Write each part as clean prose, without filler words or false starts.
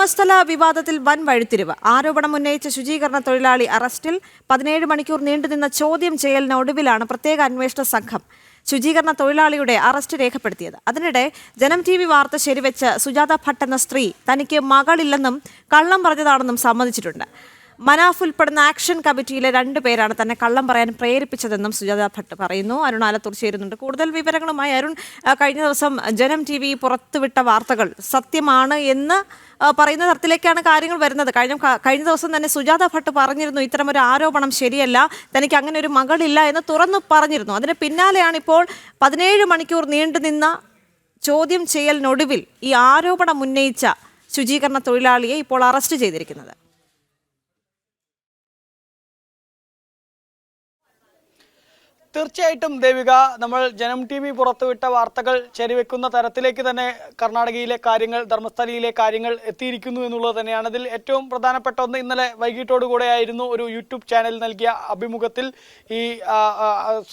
ധർമ്മസ്ഥല വിവാദത്തിൽ വൻ വഴിത്തിരിവ്. ആരോപണം ഉന്നയിച്ച ശുചീകരണ തൊഴിലാളി അറസ്റ്റിൽ. 17 മണിക്കൂർ നീണ്ടുനിന്ന ചോദ്യം ചെയ്യലിനൊടുവിലാണ് പ്രത്യേക അന്വേഷണ സംഘം ശുചീകരണ തൊഴിലാളിയുടെ അറസ്റ്റ് രേഖപ്പെടുത്തിയത്. അതിനിടെ ജനം TV വാർത്ത ശരിവെച്ച് സുജാത ഭട്ട് എന്ന സ്ത്രീ തനിക്ക് മകളില്ലെന്നും കള്ളം പറഞ്ഞതാണെന്നും സമ്മതിച്ചിട്ടുണ്ട്. മനാഫ് ഉൾപ്പെടുന്ന ആക്ഷൻ കമ്മിറ്റിയിലെ 2 പേരാണ് തന്നെ കള്ളം പറയാൻ പ്രേരിപ്പിച്ചതെന്നും സുജാത ഭട്ട് പറയുന്നു. അരുൺ ആലത്തൂർ ചേരുന്നുണ്ട് കൂടുതൽ വിവരങ്ങളുമായി. അരുൺ, കഴിഞ്ഞ ദിവസം ജനം TV പുറത്തുവിട്ട വാർത്തകൾ സത്യമാണ് എന്ന് പറയുന്ന തരത്തിലേക്കാണ് കാര്യങ്ങൾ വരുന്നത്. കഴിഞ്ഞ ദിവസം തന്നെ സുജാത ഭട്ട് പറഞ്ഞിരുന്നു ഇത്തരമൊരു ആരോപണം ശരിയല്ല, തനിക്ക് അങ്ങനെ ഒരു മകളില്ല എന്ന് തുറന്നു പറഞ്ഞിരുന്നു. അതിന് പിന്നാലെയാണ് ഇപ്പോൾ 17 മണിക്കൂർ നീണ്ടുനിന്ന ചോദ്യം ചെയ്യലിനൊടുവിൽ ഈ ആരോപണം ഉന്നയിച്ച ശുചീകരണ തൊഴിലാളിയെ ഇപ്പോൾ അറസ്റ്റ് ചെയ്തിരിക്കുന്നത്. തീർച്ചയായിട്ടും ദേവിക, നമ്മൾ ജനം TV പുറത്തുവിട്ട വാർത്തകൾ ശരിവെക്കുന്ന തരത്തിലേക്ക് തന്നെ കർണാടകയിലെ കാര്യങ്ങൾ, ധർമ്മസ്ഥലയിലെ കാര്യങ്ങൾ എത്തിയിരിക്കുന്നു എന്നുള്ളത് തന്നെയാണ്. അതിൽ ഏറ്റവും പ്രധാനപ്പെട്ട ഒന്ന്, ഇന്നലെ വൈകിട്ടോടുകൂടെയായിരുന്നു ഒരു യൂട്യൂബ് ചാനൽ നൽകിയ അഭിമുഖത്തിൽ ഈ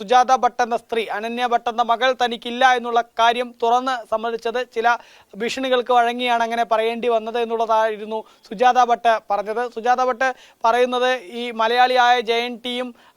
സുജാത ഭട്ട് എന്ന സ്ത്രീ, അനന്യ ഭട്ട് എന്ന മകൾ തനിക്കില്ല എന്നുള്ള കാര്യം തുറന്ന് സമ്മതിച്ചത്. ചില ഭീഷണികൾക്ക് വഴങ്ങിയാണ് അങ്ങനെ പറയേണ്ടി വന്നത് എന്നുള്ളതായിരുന്നു സുജാത ഭട്ട് പറഞ്ഞത്. സുജാത ഭട്ട് പറയുന്നത് ഈ മലയാളിയായ ജയൻ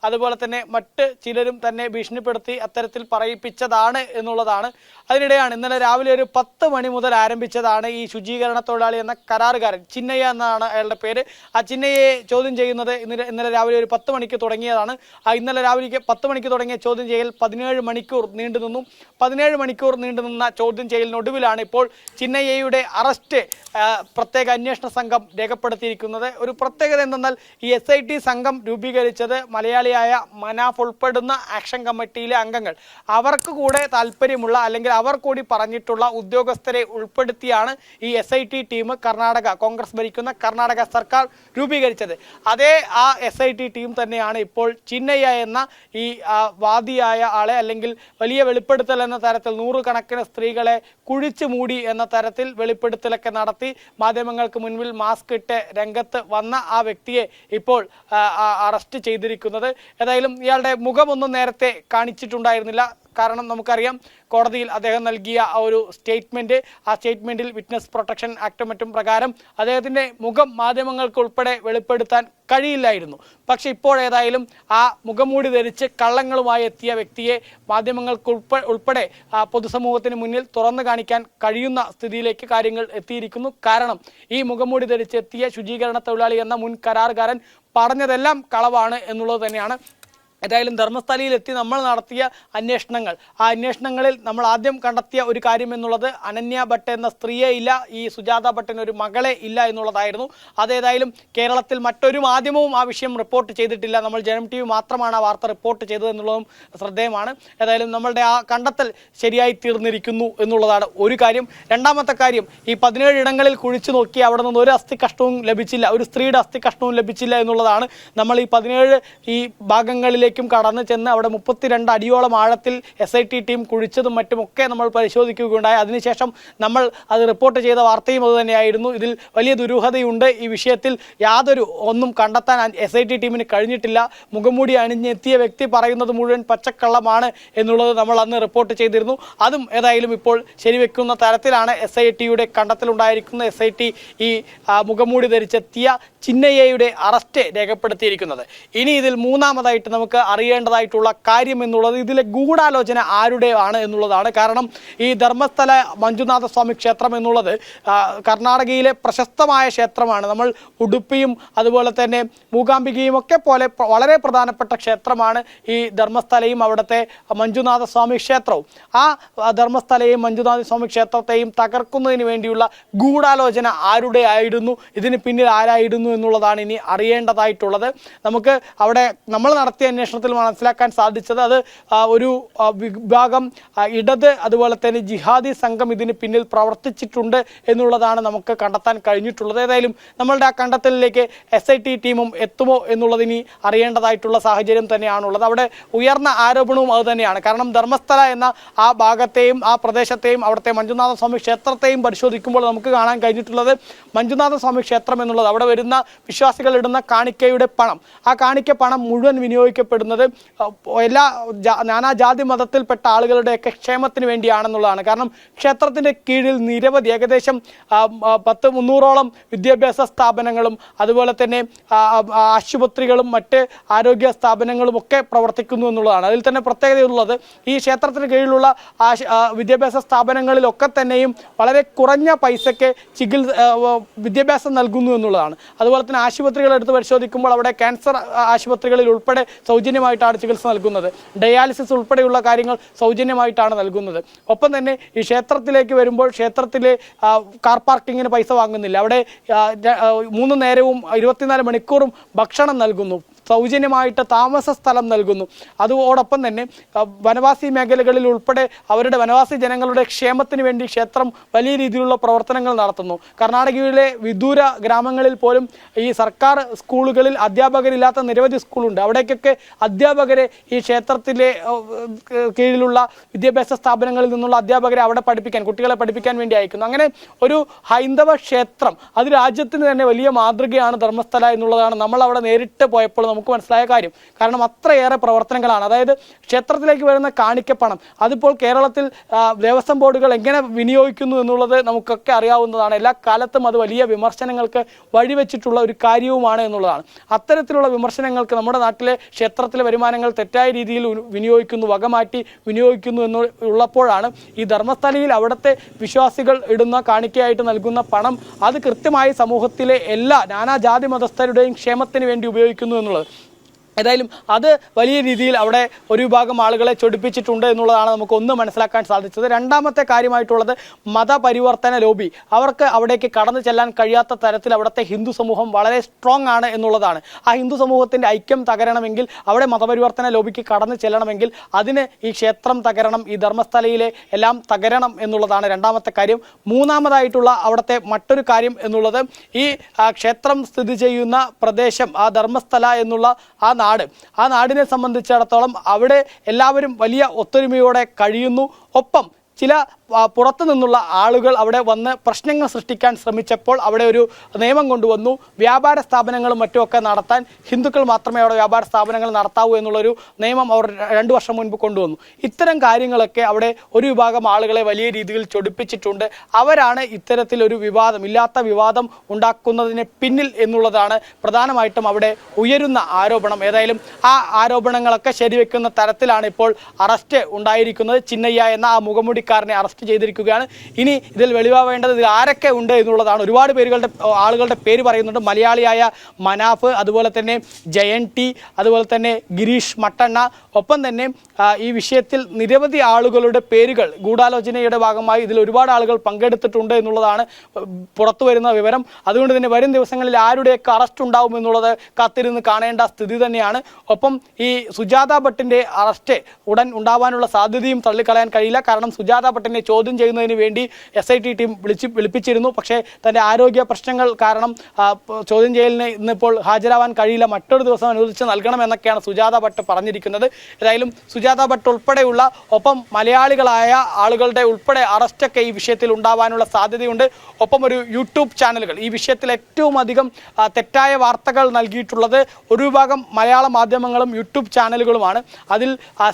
അതുപോലെ തന്നെ മറ്റ് ചിലരും തന്നെ ഭീഷണിപ്പെടുത്തി അത്തരത്തിൽ പറയിപ്പിച്ചതാണ് എന്നുള്ളതാണ്. അതിനിടെയാണ് ഇന്നലെ രാവിലെ ഒരു 10 മണി മുതൽ ആരംഭിച്ചതാണ് ഈ ശുചീകരണ തൊഴിലാളി എന്ന കരാറുകാരൻ, ചിന്നയ്യ എന്നാണ് അയാളുടെ പേര്. ആ ചിന്നയ്യയെ ചോദ്യം ചെയ്യുന്നത് ഇന്നലെ രാവിലെ ഒരു 10 മണിക്ക് തുടങ്ങിയതാണ്. ഇന്നലെ രാവിലെ 10 മണിക്ക് തുടങ്ങിയ ചോദ്യം ചെയ്യൽ 17 മണിക്കൂർ നീണ്ടുനിന്നു. 17 മണിക്കൂർ നീണ്ടുനിന്ന ചോദ്യം ചെയ്യലിനൊടുവിലാണ് ഇപ്പോൾ ചിന്നയ്യയുടെ അറസ്റ്റ് പ്രത്യേക അന്വേഷണ സംഘം രേഖപ്പെടുത്തിയിരിക്കുന്നത്. ഒരു പ്രത്യേകത എന്തെന്നാൽ ഈ SIT സംഘം രൂപീകരിച്ചത് മലയാളിയായ മനാഫ് ഉൾപ്പെടുന്ന ആക്ഷൻ കമ്മിറ്റിയിലെ അംഗങ്ങൾ, അവർക്ക് കൂടെ താല്പര്യമുള്ള അല്ലെങ്കിൽ അവർ കൂടി പറഞ്ഞിട്ടുള്ള ഉദ്യോഗസ്ഥരെ ഉൾപ്പെടുത്തിയാണ് ഈ SIT ടീം കോൺഗ്രസ് ഭരിക്കുന്ന കർണാടക സർക്കാർ രൂപീകരിച്ചത്. അതേ ആ SIT ടീം തന്നെയാണ് ഇപ്പോൾ ചിന്നയ്യ എന്ന ഈ വാദിയായ ആളെ, അല്ലെങ്കിൽ വലിയ വെളിപ്പെടുത്തൽ എന്ന തരത്തിൽ 100 കണക്കിന് സ്ത്രീകളെ കുഴിച്ചു മൂടി എന്ന തരത്തിൽ വെളിപ്പെടുത്തലൊക്കെ നടത്തി മാധ്യമങ്ങൾക്ക് മുൻപിൽ മാസ്ക് ഇട്ട് രംഗത്ത് വന്ന ആ വ്യക്തിയെ ഇപ്പോൾ അറസ്റ്റ് ചെയ്തിരിക്കുന്നത്. ഏതായാലും ഇയാളുടെ മുഖമൊന്നും നേരത്തെ കാണിച്ചിട്ടുണ്ടായിരുന്നില്ല. കാരണം നമുക്കറിയാം, കോടതിയിൽ അദ്ദേഹം നൽകിയ ആ ഒരു സ്റ്റേറ്റ്മെൻറ്റ്, ആ സ്റ്റേറ്റ്മെൻറ്റിൽ വിറ്റ്നസ് പ്രൊട്ടക്ഷൻ ആക്ട് മറ്റും പ്രകാരം അദ്ദേഹത്തിൻ്റെ മുഖം മാധ്യമങ്ങൾക്ക് ഉൾപ്പെടെ വെളിപ്പെടുത്താൻ കഴിയില്ലായിരുന്നു. പക്ഷെ ഇപ്പോഴേതായാലും ആ മുഖംമൂടി ധരിച്ച് കള്ളങ്ങളുമായി എത്തിയ വ്യക്തിയെ മാധ്യമങ്ങൾക്ക് ഉൾപ്പെടെ പൊതുസമൂഹത്തിന് മുന്നിൽ തുറന്നു കാണിക്കാൻ കഴിയുന്ന സ്ഥിതിയിലേക്ക് കാര്യങ്ങൾ എത്തിയിരിക്കുന്നു. കാരണം ഈ മുഖംമൂടി ധരിച്ചെത്തിയ ശുചീകരണ തൊഴിലാളി എന്ന മുൻ കരാറുകാരൻ പറഞ്ഞതെല്ലാം കളവാണ് എന്നുള്ളത് തന്നെയാണ്. ഏതായാലും ധർമ്മസ്ഥലയിലെത്തി നമ്മൾ നടത്തിയ അന്വേഷണങ്ങൾ, ആ അന്വേഷണങ്ങളിൽ നമ്മൾ ആദ്യം കണ്ടെത്തിയ ഒരു കാര്യം എന്നുള്ളത് അനന്യ ഭട്ട് എന്ന സ്ത്രീയെ ഇല്ല, ഈ സുജാത ഭട്ടിന് ഒരു മകളെ ഇല്ല എന്നുള്ളതായിരുന്നു. അതേതായാലും കേരളത്തിൽ മറ്റൊരു മാധ്യമവും ആ വിഷയം റിപ്പോർട്ട് ചെയ്തിട്ടില്ല. നമ്മൾ ജനം TV മാത്രമാണ് ആ വാർത്ത റിപ്പോർട്ട് ചെയ്തത് എന്നുള്ളതും ശ്രദ്ധേയമാണ്. ഏതായാലും നമ്മളുടെ ആ കണ്ടെത്തൽ ശരിയായി തീർന്നിരിക്കുന്നു എന്നുള്ളതാണ് ഒരു കാര്യം. രണ്ടാമത്തെ കാര്യം, ഈ 17 ഇടങ്ങളിൽ കുഴിച്ചു നോക്കി അവിടെ നിന്ന് ഒരു അസ്ഥി കഷ്ണവും ലഭിച്ചില്ല, ഒരു സ്ത്രീയുടെ അസ്ഥി കഷ്ണവും ലഭിച്ചില്ല എന്നുള്ളതാണ്. നമ്മൾ ഈ 17 ഈ ഭാഗങ്ങളിലേക്ക് കടന്നു ചെന്ന് അവിടെ 32 അടിയോളം ആഴത്തിൽ SIT ടീം കുഴിച്ചതും മറ്റുമൊക്കെ നമ്മൾ പരിശോധിക്കുകയുണ്ടായി. അതിനുശേഷം നമ്മൾ അത് റിപ്പോർട്ട് ചെയ്ത വാർത്തയും അതുതന്നെയായിരുന്നു. ഇതിൽ വലിയ ദുരൂഹതയുണ്ട്. ഈ വിഷയത്തിൽ ഒന്നും കണ്ടെത്താൻ SIT ടീമിന് കഴിഞ്ഞിട്ടില്ല. മുഖംമൂടി അണിഞ്ഞെത്തിയ വ്യക്തി പറയുന്നത് മുഴുവൻ പച്ചക്കള്ളമാണ് എന്നുള്ളത് നമ്മൾ അന്ന് റിപ്പോർട്ട് ചെയ്തിരുന്നു. അതും ഏതായാലും ഇപ്പോൾ ശരിവെക്കുന്ന തരത്തിലാണ് SITയുടെ കണ്ടെത്തലുണ്ടായിരിക്കുന്നത്. SIT ഈ മുഖംമൂടി ധരിച്ചെത്തിയ ചിന്നയ്യയുടെ അറസ്റ്റ് രേഖപ്പെടുത്തിയിരിക്കുന്നത്. ഇനി ഇതിൽ മൂന്നാമതായിട്ട് നമുക്ക് അറിയേണ്ടതായിട്ടുള്ള കാര്യം എന്നുള്ളത് ഇതിലെ ഗൂഢാലോചന ആരുടെയാണ് എന്നുള്ളതാണ്. കാരണം ഈ ധർമ്മസ്ഥല മഞ്ജുനാഥ സ്വാമി ക്ഷേത്രം എന്നുള്ളത് കർണാടകയിലെ പ്രശസ്തമായ ക്ഷേത്രമാണ്. നമ്മൾ ഉടുപ്പിയും അതുപോലെ തന്നെ മൂകാംബികയും ഒക്കെ പോലെ വളരെ പ്രധാനപ്പെട്ട ക്ഷേത്രമാണ് ഈ ധർമ്മസ്ഥലയും അവിടുത്തെ മഞ്ജുനാഥ സ്വാമി ക്ഷേത്രവും. ആ ധർമ്മസ്ഥലയും മഞ്ജുനാഥ സ്വാമി ക്ഷേത്രത്തെയും തകർക്കുന്നതിന് വേണ്ടിയുള്ള ഗൂഢാലോചന ആരുടെ ആയിരുന്നു, ഇതിന് പിന്നിൽ ആരായിരുന്നു എന്നുള്ളതാണ് ഇനി അറിയേണ്ടതായിട്ടുള്ളത്. നമുക്ക് അവിടെ നമ്മൾ നടത്തിയ അന്വേഷണത്തിൽ മനസ്സിലാക്കാൻ സാധിച്ചത് അത് ഒരു വിഭാഗം ഇടത് അതുപോലെ തന്നെ ജിഹാദി സംഘം ഇതിന് പിന്നിൽ പ്രവർത്തിച്ചിട്ടുണ്ട് എന്നുള്ളതാണ് നമുക്ക് കണ്ടെത്താൻ കഴിഞ്ഞിട്ടുള്ളത്. ഏതായാലും നമ്മളുടെ ആ കണ്ടെത്തലിലേക്ക് SIT ടീമും എത്തുമോ എന്നുള്ളതിനി അറിയേണ്ടതായിട്ടുള്ള സാഹചര്യം തന്നെയാണുള്ളത്. അവിടെ ഉയർന്ന ആരോപണവും അതുതന്നെയാണ്. കാരണം ധർമ്മസ്ഥല എന്ന ആ ഭാഗത്തെയും ആ പ്രദേശത്തെയും അവിടുത്തെ മഞ്ജുനാഥ സ്വാമി ക്ഷേത്രത്തെയും പരിശോധിക്കുമ്പോൾ നമുക്ക് കാണാൻ കഴിഞ്ഞിട്ടുള്ളത് മഞ്ജുനാഥ സ്വാമി ക്ഷേത്രം എന്നുള്ളത് അവിടെ വരുന്ന വിശ്വാസികൾ ഇടുന്ന കാണിക്കയുടെ പണം, ആ കാണിക്ക പണം മുഴുവൻ വിനിയോഗിക്കപ്പെടുന്നത് അറിയപ്പെടുന്നത് എല്ലാ നാനാജാതി മതത്തിൽപ്പെട്ട ആളുകളുടെയൊക്കെ ക്ഷേമത്തിന് വേണ്ടിയാണെന്നുള്ളതാണ്. കാരണം ക്ഷേത്രത്തിൻ്റെ കീഴിൽ നിരവധി ഏകദേശം 300ഓളം വിദ്യാഭ്യാസ സ്ഥാപനങ്ങളും അതുപോലെ തന്നെ ആശുപത്രികളും മറ്റ് ആരോഗ്യ സ്ഥാപനങ്ങളും ഒക്കെ പ്രവർത്തിക്കുന്നു എന്നുള്ളതാണ്. അതിൽ തന്നെ പ്രത്യേകതയുള്ളത് ഈ ക്ഷേത്രത്തിന് കീഴിലുള്ള വിദ്യാഭ്യാസ സ്ഥാപനങ്ങളിലൊക്കെ തന്നെയും വളരെ കുറഞ്ഞ പൈസയ്ക്ക് വിദ്യാഭ്യാസം നൽകുന്നു എന്നുള്ളതാണ്. അതുപോലെ തന്നെ ആശുപത്രികൾ എടുത്ത് പരിശോധിക്കുമ്പോൾ അവിടെ ക്യാൻസർ ആശുപത്രികളിൽ ഉൾപ്പെടെ സൗജന്യമായിട്ടാണ് ചികിത്സ നൽകുന്നത്. ഡയാലിസിസ് ഉൾപ്പെടെയുള്ള കാര്യങ്ങൾ സൗജന്യമായിട്ടാണ് നൽകുന്നത്. ഒപ്പം തന്നെ ഈ ക്ഷേത്രത്തിലേക്ക് വരുമ്പോൾ ക്ഷേത്രത്തിലെ കാർ പാർക്കിങ്ങിന് പൈസ വാങ്ങുന്നില്ല. അവിടെ 3 നേരവും 24 മണിക്കൂറും ഭക്ഷണം നൽകുന്നു, സൗജന്യമായിട്ട് താമസ സ്ഥലം നൽകുന്നു. അതോടൊപ്പം തന്നെ വനവാസി മേഖലകളിൽ ഉൾപ്പെടെ അവരുടെ വനവാസി ജനങ്ങളുടെ ക്ഷേമത്തിന് വേണ്ടി ക്ഷേത്രം വലിയ രീതിയിലുള്ള പ്രവർത്തനങ്ങൾ നടത്തുന്നു. കർണാടകയിലെ വിദൂര ഗ്രാമങ്ങളിൽ പോലും ഈ സർക്കാർ സ്കൂളുകളിൽ അധ്യാപകരില്ലാത്ത നിരവധി സ്കൂളുണ്ട്. അവിടേക്കൊക്കെ അധ്യാപകരെ ഈ ക്ഷേത്രത്തിലെ കീഴിലുള്ള വിദ്യാഭ്യാസ സ്ഥാപനങ്ങളിൽ നിന്നുള്ള അധ്യാപകരെ അവിടെ കുട്ടികളെ പഠിപ്പിക്കാൻ വേണ്ടി അയക്കുന്നു. അങ്ങനെ ഒരു ഹൈന്ദവ ക്ഷേത്രം അത് രാജ്യത്തിന് തന്നെ വലിയ മാതൃകയാണ് ധർമ്മസ്ഥല എന്നുള്ളതാണ് നമ്മൾ അവിടെ നേരിട്ട് പോയപ്പോൾ നമുക്ക് മനസ്സിലായ കാര്യം. കാരണം അത്രയേറെ പ്രവർത്തനങ്ങളാണ്. അതായത് ക്ഷേത്രത്തിലേക്ക് വരുന്ന കാണിക്കപ്പണം അതിപ്പോൾ കേരളത്തിൽ ദേവസ്വം ബോർഡുകൾ എങ്ങനെ വിനിയോഗിക്കുന്നു എന്നുള്ളത് നമുക്കൊക്കെ അറിയാവുന്നതാണ്. എല്ലാ കാലത്തും അത് വലിയ വിമർശനങ്ങൾക്ക് വഴിവെച്ചിട്ടുള്ള ഒരു കാര്യവുമാണ് എന്നുള്ളതാണ്. അത്തരത്തിലുള്ള വിമർശനങ്ങൾക്ക് നമ്മുടെ നാട്ടിലെ ക്ഷേത്രത്തിലെ വരുമാനങ്ങൾ തെറ്റായ രീതിയിൽ വിനിയോഗിക്കുന്നു, വകമാറ്റി വിനിയോഗിക്കുന്നു എന്നുള്ളപ്പോഴാണ് ഈ ധർമ്മസ്ഥലയിൽ അവിടുത്തെ വിശ്വാസികൾ ഇടുന്ന കാണിക്കയായിട്ട് നൽകുന്ന പണം അത് കൃത്യമായി സമൂഹത്തിലെ എല്ലാ നാനാജാതി മതസ്ഥരുടെയും ക്ഷേമത്തിന് വേണ്ടി ഉപയോഗിക്കുന്നു എന്നുള്ളത്. ഏതായാലും അത് വലിയ രീതിയിൽ അവിടെ ഒരു വിഭാഗം ആളുകളെ ചൊടിപ്പിച്ചിട്ടുണ്ട് എന്നുള്ളതാണ് നമുക്ക് ഒന്ന് മനസ്സിലാക്കാൻ സാധിച്ചത്. രണ്ടാമത്തെ കാര്യമായിട്ടുള്ളത് മതപരിവർത്തന ലോബി. അവർക്ക് അവിടേക്ക് കടന്നു ചെല്ലാൻ കഴിയാത്ത തരത്തിൽ അവിടുത്തെ ഹിന്ദു സമൂഹം വളരെ സ്ട്രോങ് ആണ് എന്നുള്ളതാണ്. ആ ഹിന്ദു സമൂഹത്തിൻ്റെ ഐക്യം തകരണമെങ്കിൽ, അവിടെ മതപരിവർത്തന ലോബിക്ക് കടന്നു ചെല്ലണമെങ്കിൽ അതിന് ഈ ക്ഷേത്രം തകരണം, ഈ ധർമ്മസ്ഥലയിലെ എല്ലാം തകരണം എന്നുള്ളതാണ് രണ്ടാമത്തെ കാര്യം. മൂന്നാമതായിട്ടുള്ള അവിടുത്തെ മറ്റൊരു കാര്യം എന്നുള്ളത് ഈ ക്ഷേത്രം സ്ഥിതി ചെയ്യുന്ന പ്രദേശം, ആ ധർമ്മസ്ഥല എന്നുള്ള ആ നാടിനെ സംബന്ധിച്ചിടത്തോളം അവിടെ എല്ലാവരും വലിയ ഒത്തൊരുമയോടെ കഴിയുന്നു. ഒപ്പം ചില പുറത്തു നിന്നുള്ള ആളുകൾ അവിടെ വന്ന് പ്രശ്നങ്ങൾ സൃഷ്ടിക്കാൻ ശ്രമിച്ചപ്പോൾ അവിടെ ഒരു നിയമം കൊണ്ടുവന്നു. വ്യാപാര സ്ഥാപനങ്ങളും മറ്റുമൊക്കെ നടത്താൻ ഹിന്ദുക്കൾ മാത്രമേ അവിടെ വ്യാപാര സ്ഥാപനങ്ങൾ നടത്താവൂ എന്നുള്ളൊരു നിയമം അവർ 2 വർഷം മുൻപ് കൊണ്ടുവന്നു. ഇത്തരം കാര്യങ്ങളൊക്കെ അവിടെ ഒരു വിഭാഗം ആളുകളെ വലിയ രീതിയിൽ ചൊടിപ്പിച്ചിട്ടുണ്ട്. അവരാണ് ഇത്തരത്തിലൊരു ഇല്ലാത്ത വിവാദം ഉണ്ടാക്കുന്നതിന് പിന്നിൽ എന്നുള്ളതാണ് പ്രധാനമായിട്ടും അവിടെ ഉയരുന്ന ആരോപണം. ഏതായാലും ആ ആരോപണങ്ങളൊക്കെ ശരിവെക്കുന്ന തരത്തിലാണ് ഇപ്പോൾ അറസ്റ്റ് ഉണ്ടായിരിക്കുന്നത്. ചിന്നയ്യ എന്ന ആ മുഖമുടിക്കാരനെ അറസ്റ്റ് ചെയ്തിരിക്കുകയാണ്. ഇനി ഇതിൽ വെളിവാവേണ്ടത് ഇതിൽ ആരൊക്കെ ഉണ്ട് എന്നുള്ളതാണ്. ഒരുപാട് ആളുകളുടെ പേര് പറയുന്നുണ്ട്. മലയാളിയായ മനാഫ്, അതുപോലെ തന്നെ ജയൻ ടി, അതുപോലെ തന്നെ ഗിരീഷ് മട്ടണ്ണ, ഒപ്പം തന്നെ ഈ വിഷയത്തിൽ നിരവധി ആളുകളുടെ പേരുകൾ ഗൂഢാലോചനയുടെ ഭാഗമായി ഇതിൽ ഒരുപാട് ആളുകൾ പങ്കെടുത്തിട്ടുണ്ട് എന്നുള്ളതാണ് പുറത്തു വരുന്ന വിവരം. അതുകൊണ്ട് തന്നെ വരും ദിവസങ്ങളിൽ ആരുടെയൊക്കെ അറസ്റ്റ് ഉണ്ടാവും എന്നുള്ളത് കാത്തിരുന്ന് കാണേണ്ട സ്ഥിതി തന്നെയാണ്. ഒപ്പം ഈ സുജാത ഭട്ടിൻ്റെ അറസ്റ്റ് ഉടൻ ഉണ്ടാവാനുള്ള സാധ്യതയും തള്ളിക്കളയാൻ കഴിയില്ല. കാരണം സുജാത ഭട്ടിനെ ചോദ്യം ചെയ്യുന്നതിന് വേണ്ടി SIT ടീം വിളിപ്പിച്ചിരുന്നു. പക്ഷേ തൻ്റെ ആരോഗ്യ പ്രശ്നങ്ങൾ കാരണം ചോദ്യം ചെയ്യലിന് ഇന്നിപ്പോൾ ഹാജരാവാൻ കഴിയില്ല, മറ്റൊരു ദിവസം അനുവദിച്ച് നൽകണമെന്നൊക്കെയാണ് സുജാത ഭട്ട് പറഞ്ഞിരിക്കുന്നത്. ഏതായാലും സുജാത ഭട്ട് ഉൾപ്പെടെയുള്ള ഒപ്പം മലയാളികളായ ആളുകളുടെ ഉൾപ്പെടെ അറസ്റ്റൊക്കെ ഈ വിഷയത്തിൽ ഉണ്ടാവാനുള്ള സാധ്യതയുണ്ട്. ഒപ്പം ഒരു യൂട്യൂബ് ചാനലുകൾ ഈ വിഷയത്തിൽ ഏറ്റവും അധികം തെറ്റായ വാർത്തകൾ നൽകിയിട്ടുള്ളത് ഒരു വിഭാഗം മലയാള മാധ്യമങ്ങളും യൂട്യൂബ് ചാനലുകളുമാണ്. അതിൽ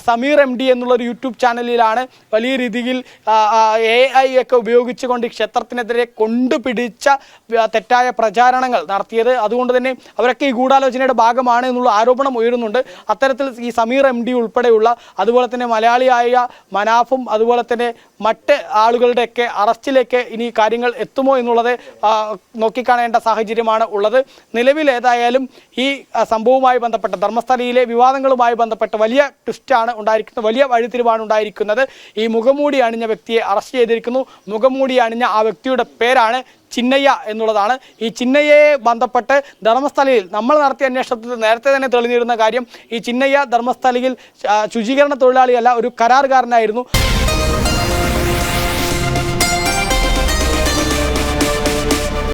സമീർ MD എന്നുള്ളൊരു യൂട്യൂബ് ചാനലിലാണ് വലിയ രീതിയിൽ AI ഒക്കെ ഉപയോഗിച്ചുകൊണ്ട് ക്ഷേത്രത്തിനെതിരെ കൊണ്ടുപിടിച്ച തെറ്റായ പ്രചാരണങ്ങൾ നടത്തിയത്. അതുകൊണ്ട് തന്നെ അവരൊക്കെ ഈ ഗൂഢാലോചനയുടെ ഭാഗമാണ് എന്നുള്ള ആരോപണം ഉയരുന്നുണ്ട്. അത്തരത്തിൽ ഈ സമീർ MD ഉൾപ്പെടെയുള്ള, അതുപോലെ തന്നെ മലയാളിയായ മനാഫും അതുപോലെ തന്നെ മറ്റ് ആളുകളുടെയൊക്കെ അറസ്റ്റിലേക്ക് ഇനി കാര്യങ്ങൾ എത്തുമോ എന്നുള്ളത് നോക്കിക്കാണേണ്ട സാഹചര്യമാണ് ഉള്ളത്. നിലവിൽ ഏതായാലും ഈ സംഭവവുമായി ബന്ധപ്പെട്ട ധർമ്മസ്ഥലയിലെ വിവാദങ്ങളുമായി ബന്ധപ്പെട്ട് വലിയ ട്വിസ്റ്റാണ് ഉണ്ടായിരിക്കുന്നത്, വലിയ വഴിത്തിരിവാണ് ഉണ്ടായിരിക്കുന്നത്. ഈ മുഖംമൂടി അണിഞ്ഞ വ്യക്തിയെ അറസ്റ്റ് ചെയ്തിരിക്കുന്നു. മുഖംമൂടി അണിഞ്ഞ ആ വ്യക്തിയുടെ പേരാണ് ചിന്നയ്യ എന്നുള്ളതാണ്. ഈ ചിന്നയ്യയെ ബന്ധപ്പെട്ട് ധർമ്മസ്ഥലയിൽ നമ്മൾ നടത്തിയ അന്വേഷണത്തിൽ നേരത്തെ തന്നെ തെളിഞ്ഞിരുന്ന കാര്യം, ഈ ചിന്നയ്യ ധർമ്മസ്ഥലയിൽ ശുചീകരണ തൊഴിലാളിയല്ല, ഒരു കരാറുകാരനായിരുന്നു.